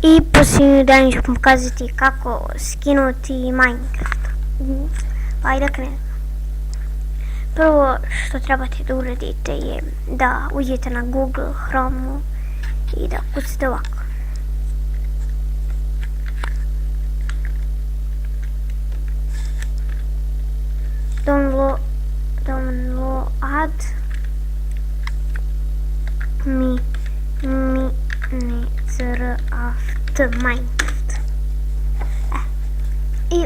I posljednji dan ću pokazati kako skinuti Minecraft. Ajde krenemo. Prvo što trebate da uradite je da uđete na Google Chrome i da kucate ovako. Download Minecraft. I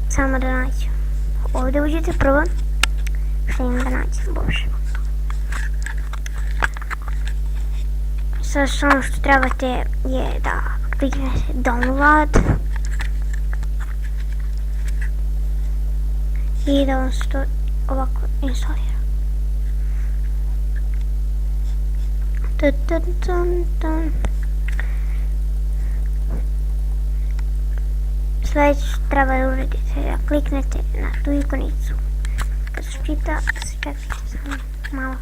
samo da nađem. Ovdje uđete prvo. Što im da nađem, bože. Sad ono što trebate je da kliknete download. I da vam se to ovako instalira. Sljedeće što treba da uradite je da kliknete na tu ikonicu. Kad se čita, čekajte samo malo.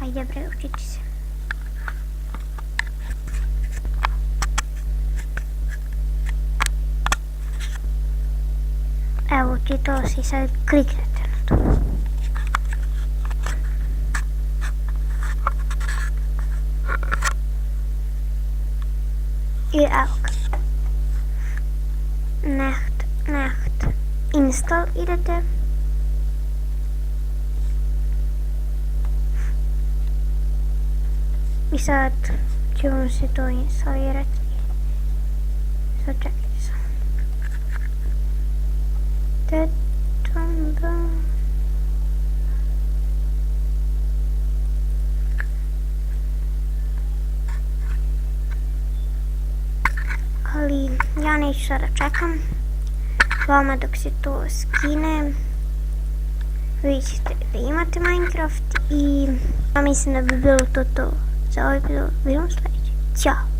Ajde bre, učiti se. Evo, čitalo se i sad kliknete na to. I evo ga. Next install idete. I sad će vam se to instalirati. Sad čekajte samo. Ali ja neću sada čekam. Vama dok se to skine vi ćete da imate Minecraft i ja mislim da bi bilo to za ovaj epizod. Vidimo sljedeće. Ćao!